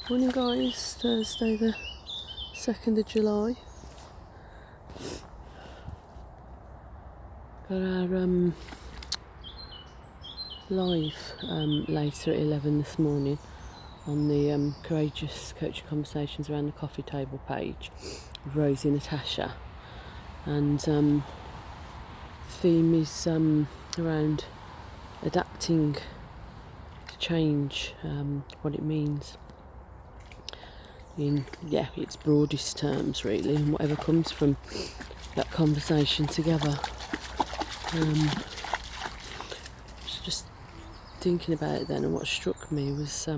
Morning guys, Thursday the 2nd of July. Got our live later at 11 this morning on the Courageous Coaching Conversations Around the Coffee Table page with Rosie and Natasha, and the theme is around adapting to change, what it means in its broadest terms really, and whatever comes from that conversation together. Just thinking about it then, and what struck me was I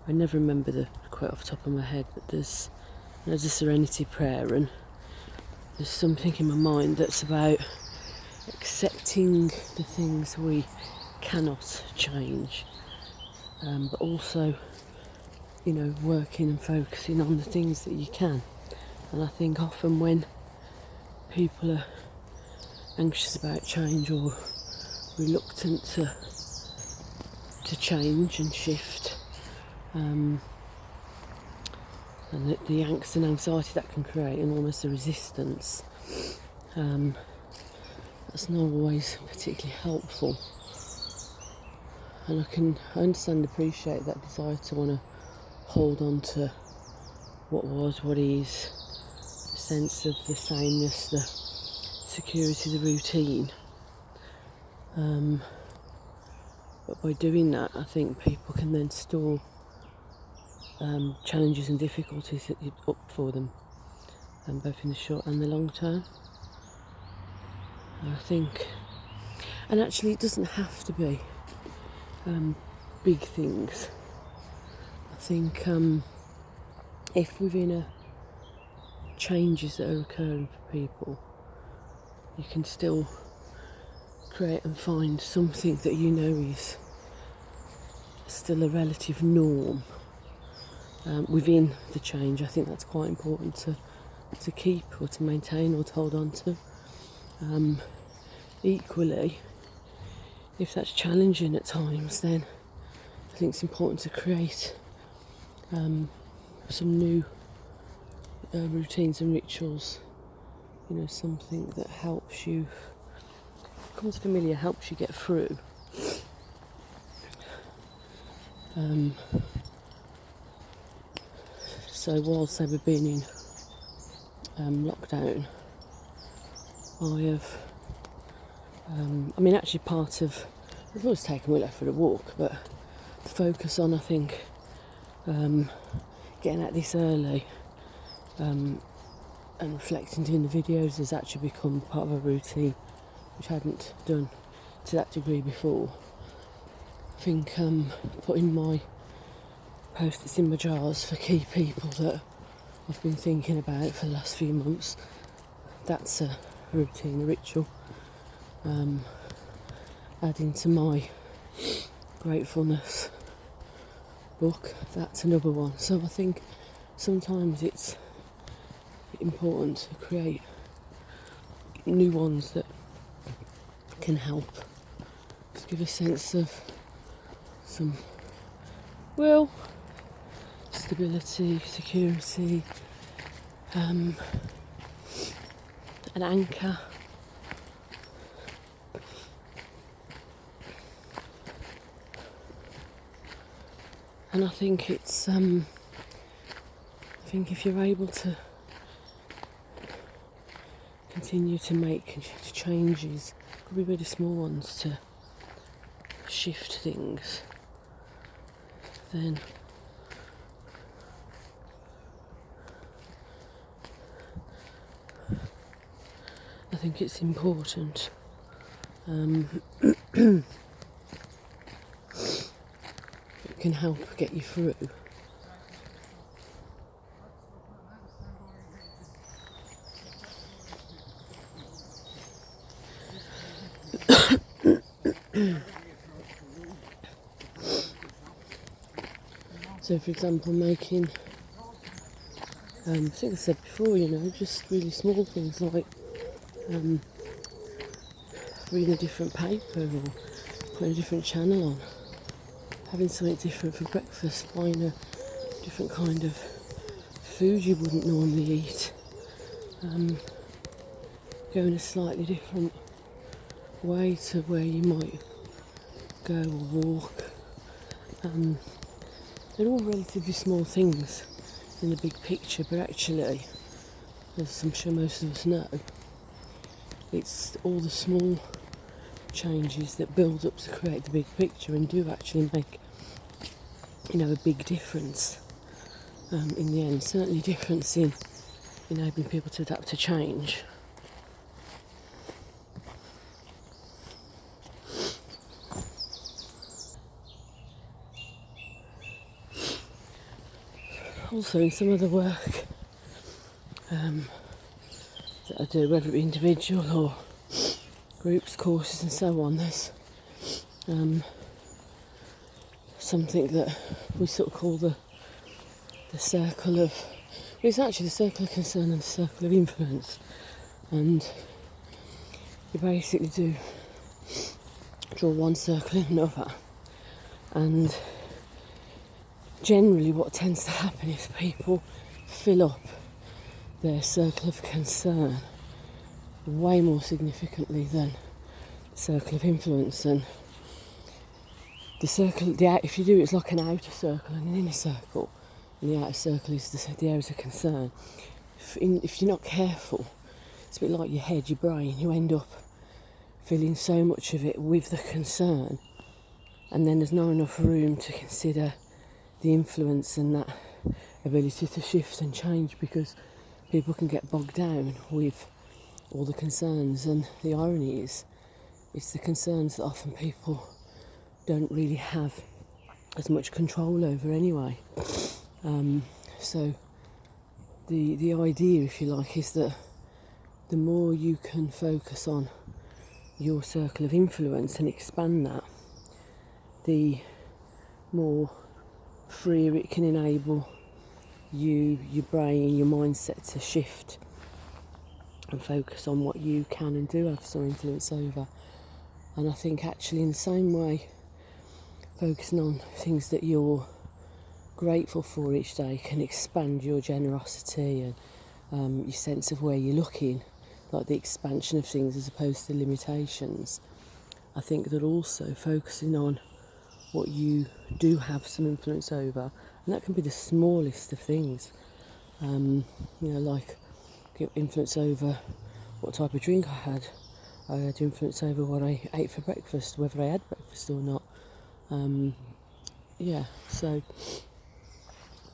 never remember the quote off the top of my head, but there's a serenity prayer, and there's something in my mind that's about accepting the things we cannot change, but also working and focusing on the things that you can. And I think often when people are anxious about change or reluctant to change and shift, and the angst and anxiety that can create, and almost a resistance, that's not always particularly helpful. And I understand and appreciate that desire to want to hold on to what was, what is, the sense of the sameness, the security, the routine. But by doing that, I think people can then store challenges and difficulties up for them, both in the short and the long term. I think, and actually it doesn't have to be big things. I think if within changes that are occurring for people, you can still create and find something that is still a relative norm within the change. I think that's quite important to keep or to maintain or to hold on to. Equally, if that's challenging at times, then I think it's important to create some new routines and rituals, something that helps you, becomes familiar, helps you get through. So whilst they were being in lockdown, I have, actually part of, I've always taken Willow for a walk, but the focus on, I think, getting at this early and reflecting, doing the videos has actually become part of a routine, which I hadn't done to that degree before. I think putting my post-its in my jars for key people that I've been thinking about for the last few months, that's a routine, a ritual. Adding to my gratefulness book, that's another one. So I think sometimes it's important to create new ones that can help to give a sense of some stability, security, an anchor. And I think it's, I think if you're able to continue to make changes, could be really small ones, to shift things, then I think it's important. It can help get you through. So for example, making, I think I said before, just really small things like reading a different paper or putting a different channel on, having something different for breakfast, buying different kind of food you wouldn't normally eat, go in a slightly different way to where you might go or walk. They're all relatively small things in the big picture, but actually, as I'm sure most of us know, it's all the small changes that build up to create the big picture and do actually make, a big difference in the end. Certainly a difference in enabling people to adapt to change. Also in some of the work that I do, whether it be individual or groups, courses and so on, there's something that we sort of call the circle of, it's actually the circle of concern and the circle of influence, and you basically do draw one circle in another, and generally what tends to happen is people fill up their circle of concern way more significantly than the circle of influence. And the circle, if you do it, it's like an outer circle and an inner circle, and the outer circle is the areas of concern. If you're not careful, it's a bit like your head, your brain, you end up filling so much of it with the concern, and then there's not enough room to consider the influence and that ability to shift and change, because people can get bogged down with all the concerns. And the irony is, it's the concerns that often people don't really have as much control over anyway. So the idea, if you like, is that the more you can focus on your circle of influence and expand that, the more freer it can enable you, your brain, your mindset to shift and focus on what you can and do have some influence over. And I think actually in the same way, focusing on things that you're grateful for each day can expand your generosity and your sense of where you're looking, like the expansion of things as opposed to limitations. I think that also focusing on what you do have some influence over, and that can be the smallest of things, like give influence over what type of drink I had. I had influence over what I ate for breakfast, whether I had breakfast or not.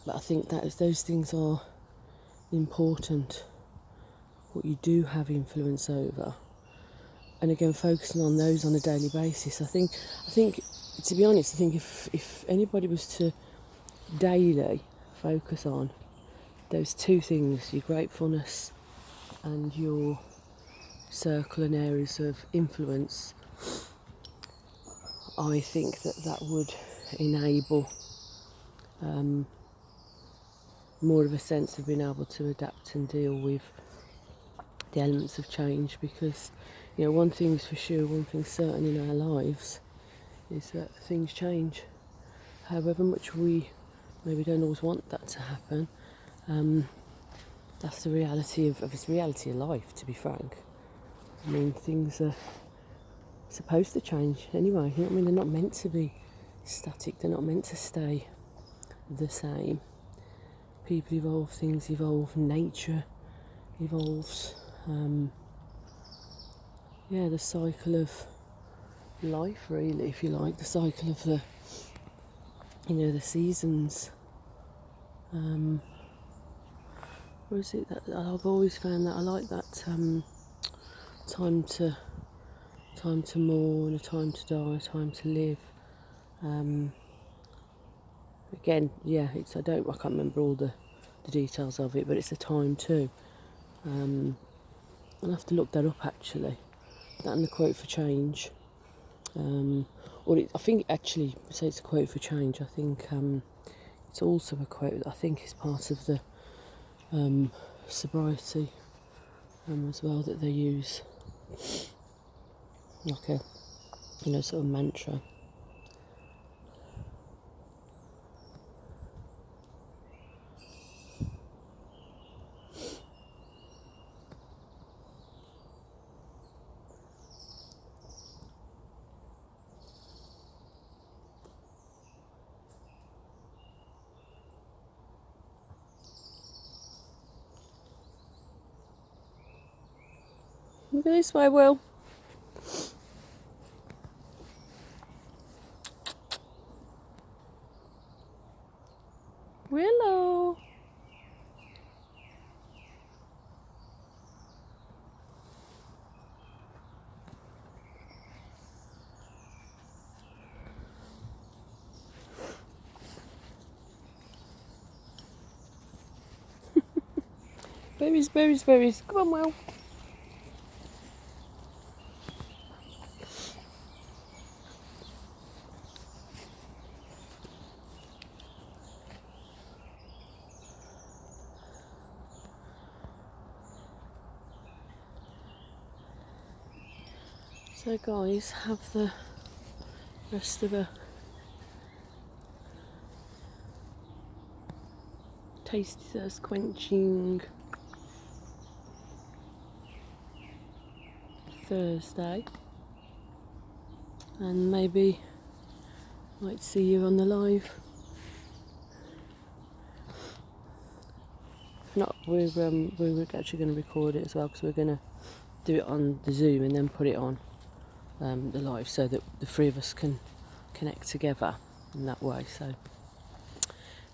But I think that those things are important, what you do have influence over. And again, focusing on those on a daily basis. I think, to be honest, I think if anybody was to daily focus on those two things, your gratefulness and your circle and areas of influence, I think that would enable more of a sense of being able to adapt and deal with the elements of change. Because one thing's for sure, one thing's certain in our lives, is that things change. However much we maybe don't always want that to happen, that's the reality of it's the reality of life, to be frank. I mean, things are supposed to change anyway, you know what I mean? They're not meant to be static, they're not meant to stay the same. People evolve, things evolve, nature evolves. The cycle of life, really, if you like, the cycle of the seasons. Or is it that I've always found that I like that time to mourn, a time to die, a time to live. Again, I can't remember all the details of it, but it's a time too. I'll have to look that up actually. That and the quote for change. I think actually, say it's a quote for change. I think it's also a quote that I think is part of the sobriety as well, that they use, like a sort of mantra. Maybe this way, Will. Willow. Berries, berries, berries. Come on, Will. So guys, have the rest of a tasty thirst quenching Thursday, and maybe might see you on the live. If not, we're actually going to record it as well, because we're going to do it on the Zoom and then put it on the live, so that the three of us can connect together in that way. So,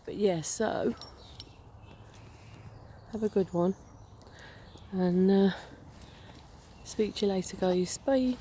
but yeah, so have a good one, and speak to you later, guys. Bye.